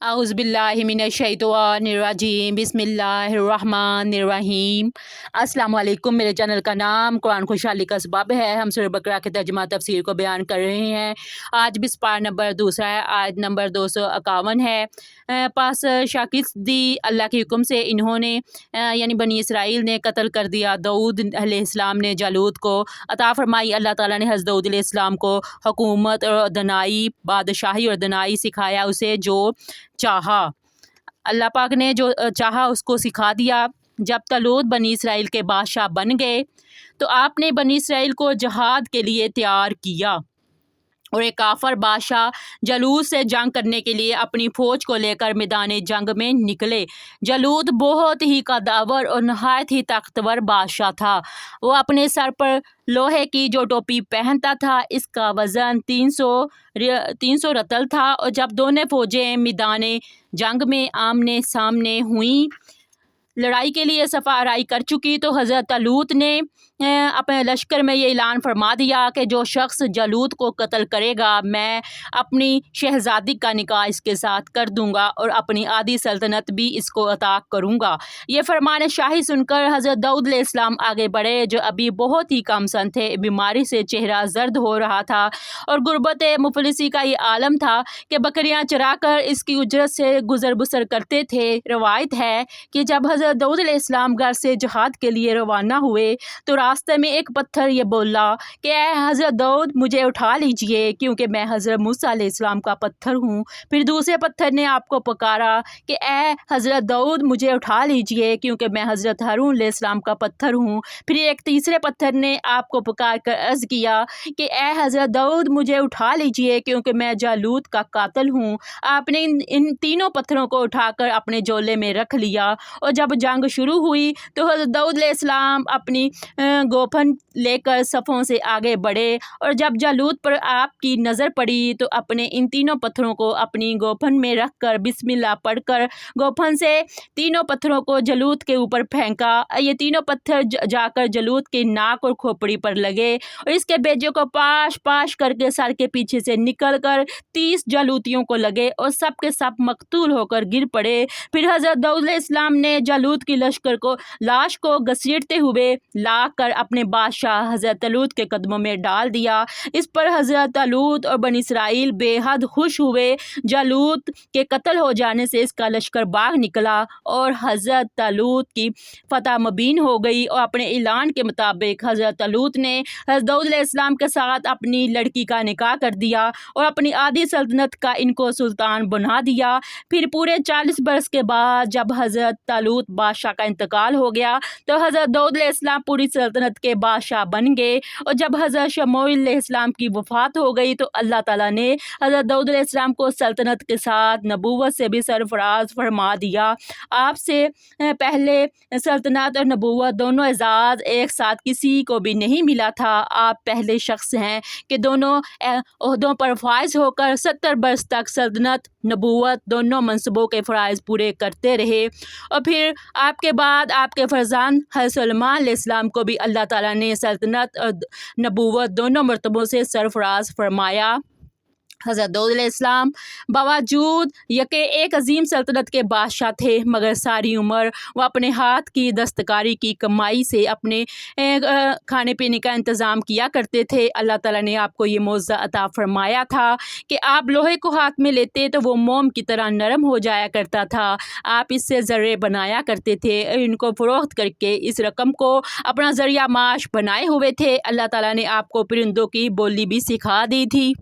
औज़ुबिल्लाहिमिनश्शैतानिर्रजीम बिस्मिल्लाहिर्रहमानिर्रहीम। अस्सलाम वालेकुम। मेरे चैनल का नाम कुरान खुशहाली का सबब है। हम सूरह बकरा के तर्जुमा तफसीर को बयान कर रहे हैं। आज भी पारा नंबर दूसरा है, आयत नंबर 251 है। पास शाकिस दी अल्लाह के हुक्म से इन्होंने यानी बनी इसराइल ने कत्ल कर दिया। दाऊद अलैहिस्सलाम ने जालूत को अता फरमाई। अल्लाह ताला ने हज़रत दाऊद अलैहिस्सलाम को हुकूमत और दनाई, बादशाही और दनाई सिखाया। उसे जो चाहा, अल्लाह पाक ने जो चाहा उसको सिखा दिया। जब तलूत बनी इसराइल के बादशाह बन गए तो आपने बनी इसराइल को जहाद के लिए तैयार किया और एक काफर बादशाह जलूत से जंग करने के लिए अपनी फ़ौज को लेकर मैदान जंग में निकले। जलूत बहुत ही कद्दावर और नहायत ही ताकतवर बादशाह था। वो अपने सर पर लोहे की जो टोपी पहनता था, इसका वज़न 300 रतल था। और जब दोनों फ़ौजें मैदान जंग में आमने सामने हुई, लड़ाई के लिए सफ़ा आराई कर चुकी, तो हज़रत तलूत ने अपने लश्कर में ये ऐलान फरमा दिया कि जो शख्स जलूत को कत्ल करेगा, मैं अपनी शहज़ादी का निकाह इसके साथ कर दूंगा और अपनी आधी सल्तनत भी इसको अता करूंगा। ये फरमान शाही सुनकर हज़रत दाऊद अलैहिस्सलाम आगे बढ़े, जो अभी बहुत ही कम सन थे। बीमारी से चेहरा जर्द हो रहा था और गुर्बत मुफलिसी का ये आलम था कि बकरियाँ चरा कर इसकी उजरत से गुजर बसर करते थे। रवायत है कि जब हज़रत दाऊद अलैहिस्सलाम घर से जहाद के लिए रवाना हुए तो रास्ते में एक पत्थर ये बोला कि ऐ हज़रत दाऊद, मुझे उठा लीजिए क्योंकि मैं हज़रत मूसा अलैहिस्सलाम का पत्थर हूँ। फिर दूसरे पत्थर ने आपको पुकारा कि ऐ हज़रत दाऊद, मुझे उठा लीजिए क्योंकि मैं हज़रत हारून अलैहिस्सलाम का पत्थर हूँ। फिर एक तीसरे पत्थर ने आपको पुकार कर अर्ज़ किया कि ऐ हज़रत दाऊद, मुझे उठा लीजिए क्योंकि मैं जालूत का कातिल हूँ। आपने इन तीनों पत्थरों को उठाकर अपने झोले में रख लिया और जब जंग शुरू हुई तो हज़रत दाऊद अलैहिस्सलाम अपनी गोफन लेकर सफ़ों से आगे बढ़े और जब जालूत पर आपकी नज़र पड़ी तो अपने इन तीनों पत्थरों को अपनी गोफन में रखकर बिस्मिल्लाह पढ़कर गोफन से तीनों पत्थरों को जलूत के ऊपर फेंका। ये तीनों पत्थर जाकर जलूत के नाक और खोपड़ी पर लगे और इसके बेजे को पाश पाश करके सर के पीछे से निकल कर 30 जालूतियों को लगे और सब के सब मकतूल होकर गिर पड़े। फिर हज़रत दाऊद अलैहिस्सलाम ने जालूत की लश्कर को लाश को घसीटते हुए ला कर अपने बादशाह हज़रत तलूत के कदमों में डाल दिया। इस पर हज़रत तलूत और बनी इसराइल बेहद खुश हुए। जालूत के कत्ल हो जाने से इसका लश्कर भाग निकला और हज़रत तलूत की फतह मुबीन हो गई। और अपने ऐलान के मुताबिक हज़रत तलूत ने हज़रत दाऊद अलैहिस्सलाम के साथ अपनी लड़की का निकाह कर दिया और अपनी आधी सल्तनत का इनको सुल्तान बना दिया। फिर पूरे 40 बरस के बाद जब हज़रत तलूत बादशाह का इंतकाल हो गया तो हज़रत दाऊद अलैहिस्सलाम पूरी सल्तनत के बादशाह बन गए। और जब हज़रत शमूएल अलैहिस्सलाम की वफ़ात हो गई तो अल्लाह ताला ने हज़रत दाऊद अलैहिस्सलाम को सल्तनत के साथ नबूवत से भी सरफराज फरमा दिया। आपसे पहले सल्तनत और नबूवत दोनों एजाज़ एक साथ किसी को भी नहीं मिला था। आप पहले शख्स हैं कि दोनों ओहदों पर फाइज होकर 70 बरस तक सल्तनत नबूवत दोनों मनसबों के फ़राइज़ पूरे करते रहे। और फिर आपके बाद आपके फरजान हज़रत सुलेमान अलैहिस्सलाम को भी अल्लाह ताला ने सल्तनत और नबूवत दोनों मर्तबों से सरफराज फरमाया। हज़रत दाऊद अलैहिस्सलाम बावजूद यके एक अजीम सल्तनत के बादशाह थे, मगर सारी उम्र वो अपने हाथ की दस्तकारी की कमाई से अपने खाने पीने का इंतज़ाम किया करते थे। अल्लाह ताला ने आपको ये मौज़ा अता फरमाया था कि आप लोहे को हाथ में लेते तो वो मोम की तरह नरम हो जाया करता था। आप इससे ज़र्रे बनाया करते थे, इनको फ़रोख्त करके इस रकम को अपना ज़रिया माश बनाए हुए थे। अल्लाह ताला ने आपको परिंदों की बोली भी सिखा दी थी।